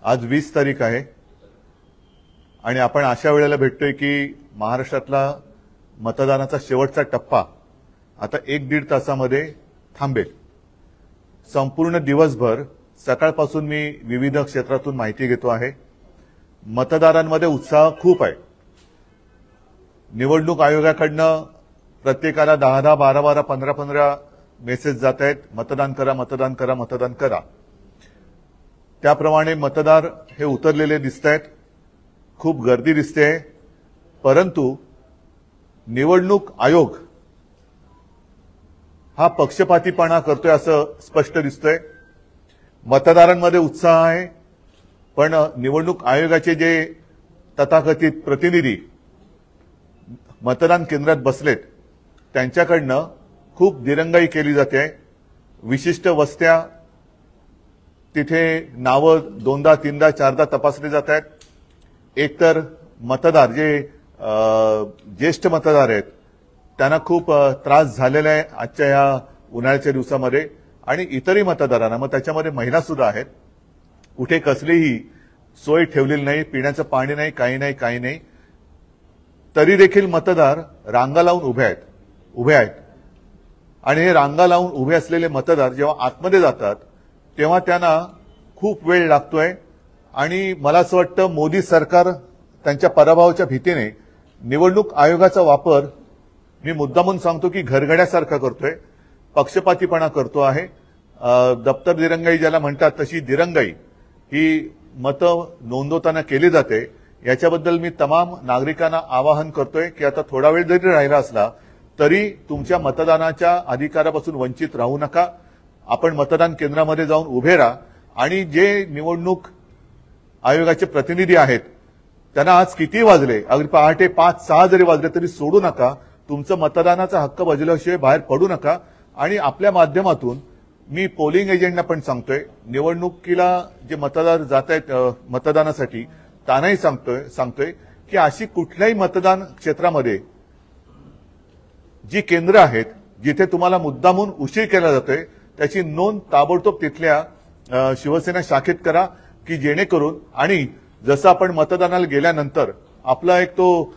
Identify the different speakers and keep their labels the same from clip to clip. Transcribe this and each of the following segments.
Speaker 1: आज 20 तारीख आहे आणि आपण अशा वेळेला भेटतोय की महाराष्ट्रातला मतदानाचा शेवटचा टप्पा आता 1-1.5 तासामध्ये थांबेल। संपूर्ण दिवसभर सकाळपासून मी विविध क्षेत्रातून माहिती घेतो आहे। मतदारांमध्ये उत्साह खूप आहे। निवडणूक आयोगाकडनं प्रत्येकाला 10-10, 12-12, 15-15 मेसेज जात आहेत, मतदान करा, मतदान करा, मतदान करा। त्याप्रमाणे मतदार हे उतरलेले दिसतायत, खूप गर्दी दिसते। परंतु निवडणूक आयोग हा पक्षपातीपणा करतोय असं स्पष्ट दिसतंय। मतदारांमध्ये उत्साह आहे, पण निवडणूक आयोगाचे जे तथाकथित प्रतिनिधी मतदान केंद्रात बसलेत त्यांच्याकडनं खूप दिरंगाई केली जाते। विशिष्ट वस्त्या तिथे नावं 2दा 3दा 4दा तपासली जात आहेत। एकतर मतदार जे ज्येष्ठ मतदार आहेत त्यांना खूप त्रास झालेला आहे आजच्या या उन्हाळ्याच्या दिवसामध्ये, आणि इतरही मतदारांना, मग त्याच्यामध्ये महिला सुद्धा आहेत। कुठे कसलीही सोय ठेवलेली नाही, पिण्याचं पाणी नाही, काही नाही। तरी देखील मतदार रांगा लावून उभे आहेत आणि हे रांगा लावून उभे असलेले मतदार जेव्हा आतमध्ये जातात तेव्हा त्यांना खूप वेळ लागतोय। आणि मला असं वाटतं मोदी सरकार त्यांच्या पराभवाच्या भीतीने निवडणूक आयोगाचा वापर, मी मुद्दामून सांगतो की घरगड्यासारखा करतोय, पक्षपातीपणा करतो आहे। दप्तर दिरंगाई ज्याला म्हणतात तशी दिरंगाई ही मतं नोंदवताना केली जाते। याच्याबद्दल मी तमाम नागरिकांना आवाहन करतोय की आता थोडा वेळ जरी राहिला असला तरी तुमच्या मतदानाच्या अधिकारापासून वंचित राहू नका। आपण मतदान केंद्रामध्ये जाऊन उभे राहा आणि जे निवडणूक आयोगाचे प्रतिनिधी आहेत त्यांना आज किती वाजले, अगदी पहाटे 5-6 जरी वाजले तरी सोडू नका। तुमचं मतदानाचा हक्क बजावल्याशिवाय बाहेर पडू नका। आणि आपल्या माध्यमातून मी पोलिंग एजंटना पण सांगतोय, निवडणुकीला जे मतदार जात आहेत मतदानासाठी त्यांनाही सांगतोय की अशी कुठल्याही मतदान क्षेत्रामध्ये जी केंद्र आहेत जिथे तुम्हाला मुद्दामून उशीर केला जातोय त्याची नोंद ताबडतोब तिथल्या शिवसेना शाखेत करा, की जेणेकरून, आणि जसं आपण मतदानाला गेल्यानंतर आपला एक तो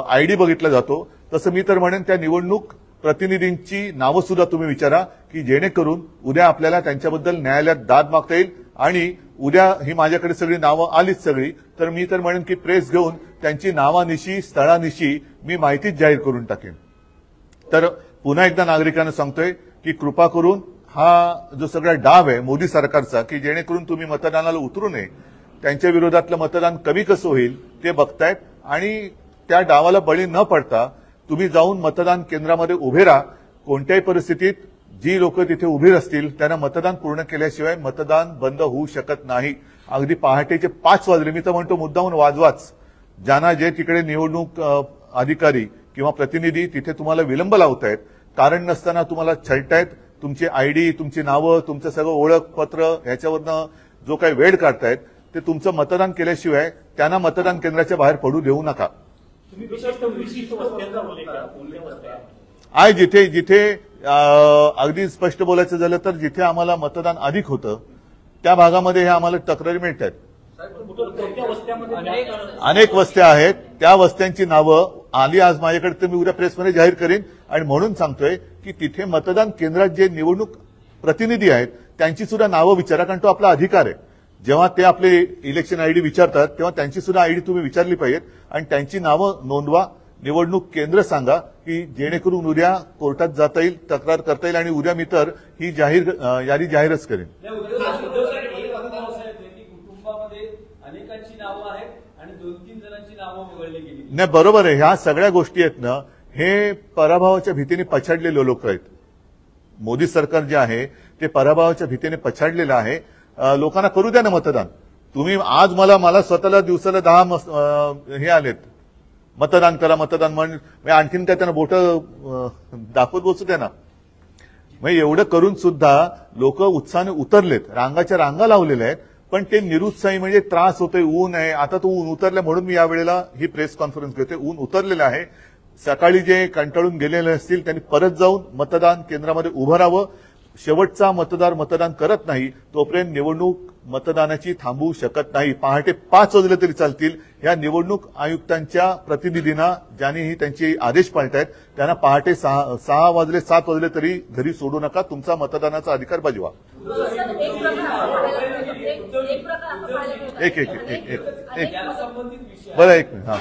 Speaker 1: आयडी बघितला जातो, तसं मी तर म्हणेन त्या निवडणूक प्रतिनिधींची नावं सुद्धा तुम्ही विचारा, की जेणेकरून उद्या आपल्याला त्यांच्याबद्दल न्यायालयात दाद मागता येईल। आणि उद्या ही माझ्याकडे सगळी नावं आलीच सगळी, तर मी तर म्हणेन की प्रेस घेऊन त्यांची नावानिशी स्थळानिशी मी माहितीच जाहीर करून टाकेन। तर पुन्हा एकदा नागरिकांना सांगतोय की कृपा करून हा जो सगळा डाव आहे मोदी सरकारचा, की जेणेकरून तुम्ही मतदानाला उतरू नये, त्यांच्या विरोधातलं मतदान कमी कसं होईल ते बघतायत, आणि त्या डावाला बळी न पडता तुम्ही जाऊन मतदान केंद्रामध्ये उभे राहा। कोणत्याही परिस्थितीत जी लोक तिथे उभी असतील त्यांना मतदान पूर्ण केल्याशिवाय मतदान बंद होऊ शकत नाही। अगदी पहाटेचे 5 वाजले, मी तर म्हणतो मुद्दामून वाजवाच। ज्यांना जे तिकडे निवडणूक अधिकारी किंवा प्रतिनिधी तिथे तुम्हाला विलंब लावतायत, कारण नसताना तुम्हाला छळतायत, तुमची आयडी, तुमची नावं, तुमचं सगळं ओळखपत्र ह्याच्यावरनं जो काही वेळ काढतायत, ते तुमचं मतदान केल्याशिवाय त्यांना मतदान केंद्राच्या बाहेर पडू देऊ नका। जिथे जिथे अगदी स्पष्ट बोलायचं झालं तर जिथे आम्हाला मतदान अधिक होतं त्या भागामध्ये हे आम्हाला तक्रारी मिळतात। अनेक वस्त्या आहेत, त्या वस्त्यांची नावं आली आज माझ्याकडे, तर मी उद्या प्रेसमध्ये जाहीर करीन। आणि म्हणून सांगतोय की तिथे मतदान केंद्रात जे निवडणूक प्रतिनिधी आहेत त्यांची सुद्धा नावं विचारा, कारण तो आपला अधिकार आहे। जेव्हा ते आपले इलेक्शन आयडी विचारतात तेव्हा त्यांची सुद्धा आयडी तुम्ही विचारली पाहिजेत आणि त्यांची नावं नोंदवा, निवडणूक केंद्र सांगा, की जेणेकरून उद्या कोर्टात जाता येईल, तक्रार करता येईल, आणि उद्या मी तर ही यादी जाहीरच करेन। नाही, बरोबर आहे, ह्या सगळ्या गोष्टी आहेत ना, हे पराभवाच्या भीतीने पछाडलेले लोक आहेत। मोदी सरकार जे आहे ते पराभवाच्या भीतीने पछाडलेलं आहे। लोकांना करू द्या ना मतदान। तुम्ही आज मला स्वतःला दिवसाला 10 हे आलेत, मतदान करा, मतदान म्हणजे आणखीन काय त्यांना बोट दाखवत बसू द्या ना। म्हणजे एवढं करून सुद्धा लोक उत्साहाने उतरलेत, रांगाच्या रांगा लावलेल्या आहेत, पण ते निरुत्साही, म्हणजे त्रास होतोय, ऊन आहे। आता तो ऊन उतरलं म्हणून मी यावेळेला ही प्रेस कॉन्फरन्स घेतोय। ऊन उतरलेलं आहे, सकाळी जे कंटाळून गेलेले असतील त्यांनी परत जाऊन मतदान केंद्रामध्ये उभं राहावं। शेवटचा मतदार मतदान करत नाही तोपर्यंत निवडणूक मतदानाची थांबवू शकत नाही. पहाटे 5 वाजले तरी चालतील. या निवडणूक आयुक्तांच्या प्रतिनिधींना ज्यांनी त्यांचे आदेश पाळतायत त्यांना पहाटे 6 वाजले 7 वाजले तरी घरी सोडू नका. तुमचा मतदानाचा अधिकार बजवा. एक बरं, एक मिनिट. हा,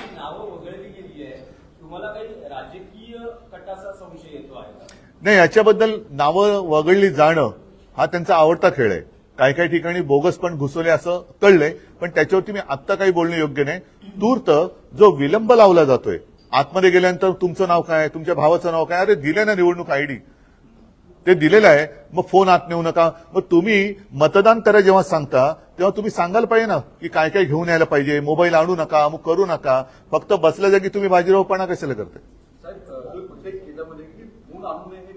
Speaker 1: नाही, याच्याबद्दल नावं वगळली जाणं हा त्यांचा आवडता खेळ आहे. काही काही ठिकाणी बोगस पण घुसवले असं कळलंय, पण त्याच्यावरती मी आत्ता काही बोलणं योग्य नाही. तूर्त जो विलंब लावला जातोय, आतमध्ये गेल्यानंतर तुमचं नाव काय, तुमच्या भावाचं नाव काय, अरे दिले ना निवडणूक आयडी, ते दिलेलं आहे, मग फोन आत नेऊ नका. मग तुम्ही मतदान करा जेव्हा सांगता तेव्हा तुम्ही सांगायला पाहिजे ना की काय काय घेऊन यायला पाहिजे. मोबाईल आणू नका, अमुक करू नका. फक्त बसल्या जागी तुम्ही बाजीरावपणा कशाला करताय?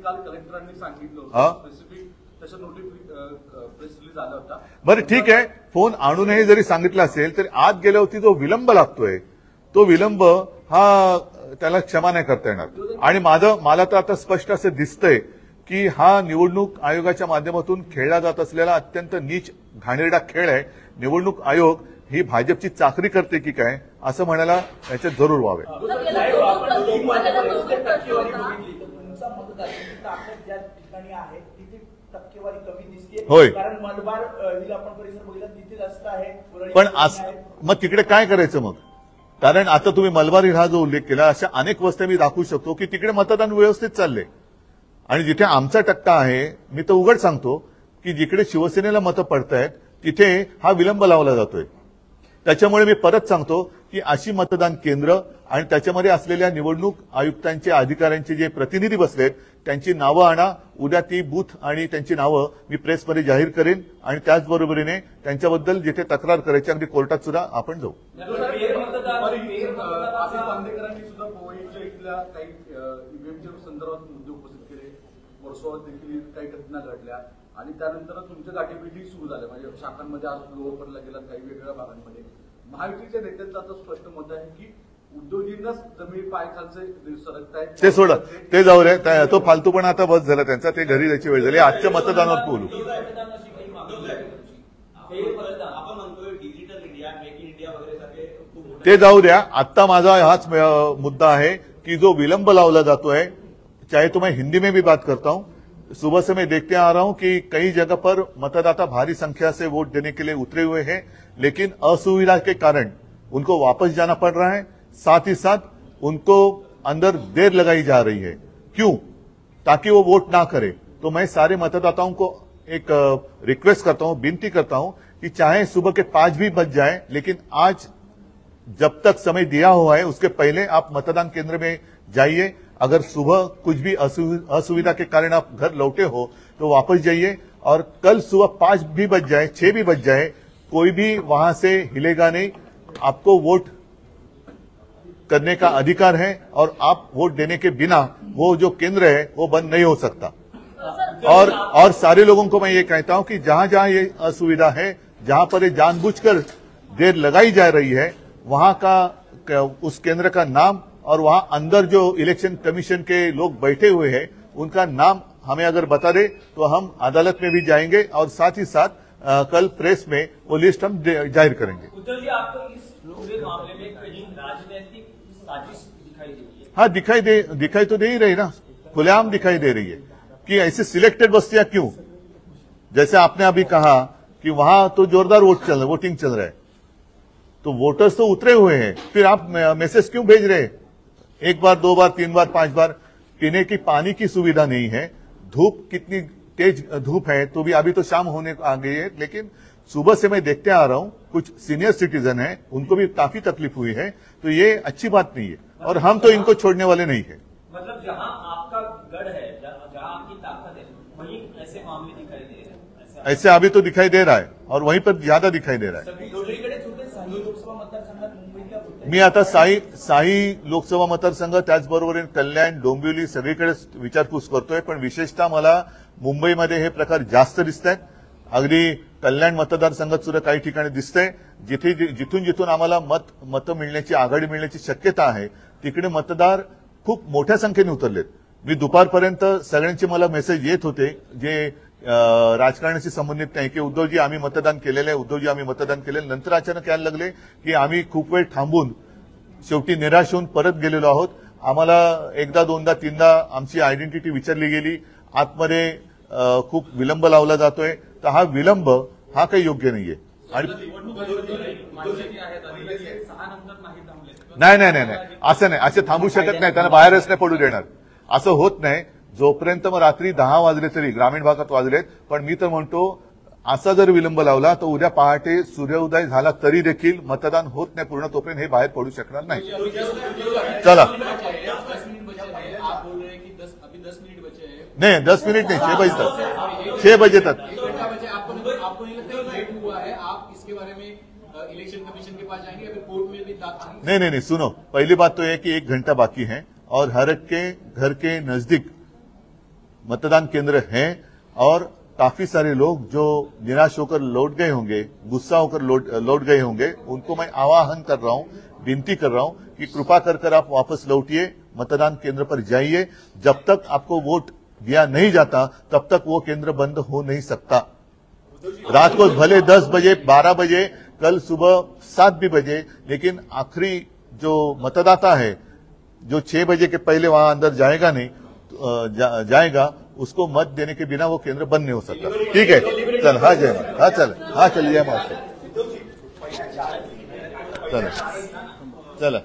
Speaker 2: कलेक्टरांनी सांगितलं स्पेसिफिक तसं प्रेस रिलीज आला होता.
Speaker 1: बरं, ठीक आहे. फोन आणूनही जरी सांगितलं असेल तरी आत गेल्यावरती जो विलंब लागतोय तो विलंब हा त्याला क्षमा नाही करता येणार. आणि मला तर आता स्पष्ट असं दिसतंय की हा निवडणूक आयोगाच्या माध्यमातून खेळला जात असलेला अत्यंत नीच घाणेरडा खेळ आहे. निवडणूक आयोग ही भाजपची चाकरी करते की काय असं म्हणायला याच्यात जरूर व्हावे.
Speaker 3: ज्या ठिकाणी आहे तिथे टक्केवारी कमी दिसते.
Speaker 1: होय,
Speaker 3: कारण मलबार हिला आपण परिसर बघितला तिथे जास्त आहे.
Speaker 1: पण मग तिकडे काय करायचं मग? कारण आता तुम्ही मलबार हा जो उल्लेख केला, अशा अनेक वस्त्या मी दाखवू शकतो की तिकडे मतदान व्यवस्थित चालले. आणि जिथे आमचा टक्का आहे, मी तर उघड सांगतो की जिकडे शिवसेनेला मतं पडतायत तिथे हा विलंब लावला जातोय. त्याच्यामुळे मी परत सांगतो की अशी मतदान केंद्र आणि त्याच्यामध्ये असलेल्या निवडणूक आयुक्तांचे अधिकाऱ्यांचे जे प्रतिनिधी बसलेत त्यांची नावं आणा. उद्या ती बूथ आणि त्यांची नावं मी प्रेसमध्ये जाहीर करेन. आणि त्याचबरोबरीने त्यांच्याबद्दल जिथे तक्रार करायची अगदी कोर्टात सुद्धा आपण जाऊ.
Speaker 2: सुद्धा पोवईच्या इथल्या काही इव्हीएमच्या संदर्भात मुद्दे उपस्थित केले. वर्सोवात देखील काही घटना घडल्या आणि त्यानंतर तुमच्या गाठीभेटी सुरू झाल्या. म्हणजे शाखांमध्ये आज लोअरला गेला, काही वेगवेगळ्या भागांमध्ये. महायुतीच्या नेत्यांचं आता स्पष्ट मत आहे की उद्योगींनाच जमीन पायखालचे सरकतायत.
Speaker 1: ते सोडा, ते जाऊ रे. तो फालतूपणा आता बस झाला त्यांचा. ते घरी जायची वेळ झाली. आजच्या मतदानावर बोलू. ते जाऊ द्या. आत्ता माझा हाच मुद्दा आहे की जो विलंब लावला जातोय, चाहे तो मैं हिंदी में भी बात करता हूं, सुबह से मैं देखते आ रहा हूं कि कई जगह पर मतदाता भारी संख्या से वोट देने के लिए उतरे हुए हैं, लेकिन असुविधा के कारण उनको वापस जाना पड़ रहा है. साथ ही साथ उनको अंदर देर लगाई जा रही है. क्यों? ताकि वो वोट ना करे. तो मैं सारे मतदाताओं को एक रिक्वेस्ट करता हूं, विनती करता हूं कि चाहे सुबह के 5 भी बज जाए, लेकिन आज जब तक समय दिया हुआ है उसके पहले आप मतदान केंद्र में जाइए. अगर सुबह कुछ भी असुविधा के कारण आप घर लौटे हो तो वापस जाइए. और कल सुबह 5 भी बज जाए, 6 भी बज जाए, कोई भी वहां से हिलेगा नहीं. आपको वोट करने का अधिकार है और आप वोट देने के बिना वो जो केंद्र है वो बंद नहीं हो सकता. और सारे लोगों को मैं ये कहता हूं कि जहां जहां ये असुविधा है, जहां पर ये जानबूझकर देर लगाई जा रही है, वहां का उस केंद्र का नाम और वहां अंदर जो इलेक्शन कमीशन के लोग बैठे हुए हैं उनका नाम हमें अगर बता दे तो हम अदालत में भी जाएंगे और साथ ही साथ कल प्रेस में वो लिस्ट हम जाहिर करेंगे.
Speaker 4: उद्धव जी, आपको इस पूरे मामले में कहीं राजनीतिक साजिश दिखाई दे रही है?
Speaker 1: हाँ, दिखाई तो दे ही रही ना, खुलेआम दिखाई दे रही है कि ऐसे सिलेक्टेड बस्तियां क्यों. जैसे आपने अभी कहा कि वहां तो जोरदार वोटिंग चल रहा है, तो वोटर्स तो उतरे हुए हैं, फिर आप मैसेज क्यों भेज रहे हैं? 1 बार, 2 बार, 3 बार, 5 बार. पीने की पानी की सुविधा नहीं है. धूप कितनी तेज धूप है, तो भी अभी तो शाम होने आ गई है, लेकिन सुबह से मैं देखते आ रहा हूं कुछ सीनियर सिटीजन है, उनको भी काफी तकलीफ हुई है. तो ये अच्छी बात नहीं है और हम तो इनको छोड़ने वाले नहीं है.
Speaker 4: मतलब जहां आपका गढ़ है, जहां आपकी ताकत है, वहीं ऐसे मामले दिखाई दे रहे हैं.
Speaker 1: ऐसे अभी तो दिखाई दे रहा है और वहीं पर ज्यादा दिखाई दे रहा है.
Speaker 3: लोकसभा मतदारसंघात मुंबईतल्या
Speaker 1: मी आता साई लोकसभा मतदारसंघ, त्याचबरोबर कल्याण, डोंबिवली सगळीकडे विचारपूस करतोय. पण विशेषतः मला मुंबईमध्ये हे प्रकार जास्त दिसत आहेत. अगदी कल्याण मतदारसंघात सुद्धा काही ठिकाणी दिसतंय जिथून आम्हाला मतं मिळण्याची, आघाडी मिळण्याची शक्यता आहे, तिकडे मतदार खूप मोठ्या संख्येने उतरलेत. मी दुपारपर्यंत सगळ्यांचे मला मेसेज येत होते जे राजकारणाशी संबंधित नाही की उद्धवजी आम्ही मतदान केलेलं आहे, उद्धवजी आम्ही मतदान केलेलं. नंतर अचानक यायला लागले की आम्ही खूप वेळ थांबून शेवटी निराश होऊन परत गेलेलो आहोत. आम्हाला एकदा दोनदा तीनदा आमची आयडेंटिटी विचारली गेली. आतमध्ये खूप विलंब लावला जातोय. तर हा विलंब हा काही योग्य नाहीये. आणि नाही नाही नाही नाही असं नाही, असे थांबू शकत नाही, त्यांना बाहेरच नाही पडू देणार. असं होत नाही. जोपर्यंत मग रात्री 10 वाजले तरी ग्रामीण भागात वाजलेत, पण मी तर म्हणतो असा जर विलंब लावला तर उद्या पहाटे सूर्योदय झाला तरी देखील मतदान होत नाही पूर्ण, तोपर्यंत हे बाहेर पडू शकणार नाही. चला नहीं 10 मिनट नहीं 6 बजे तक 6 बजे तक
Speaker 5: आपको नहीं लगता लेट हुआ है? आप इसके बारे में इलेक्शन कमीशन के पास जाएंगे या फिर कोर्ट में भी
Speaker 1: नहीं नहीं नहीं सुनो, पहली बात तो यह कि 1 घंटा बाकी है और हर एक के घर के नजदीक मतदान केंद्र हैं और काफी सारे लोग जो निराश होकर लौट गए होंगे, गुस्सा होकर लौट गए होंगे, उनको मैं आह्वान कर रहा हूं, विनती कर रहा हूं कि कृपा कर आप वापस लौटिए, मतदान केंद्र पर जाइए. जब तक आपको वोट दिया नहीं जाता तब तक वो केंद्र बंद हो नहीं सकता. रात को भले 10 बजे 12 बजे कल सुबह 7 भी बजे, लेकिन आखिरी जो मतदाता है जो 6 बजे के पहले वहां अंदर जाएगा नहीं जाएगा, उसको मत देने के बिना वो केंद्र बंद नहीं हो सकता. ठीक है, चल हाँ जय माता, हाँ चल, हाँ चल जय माता, चल चल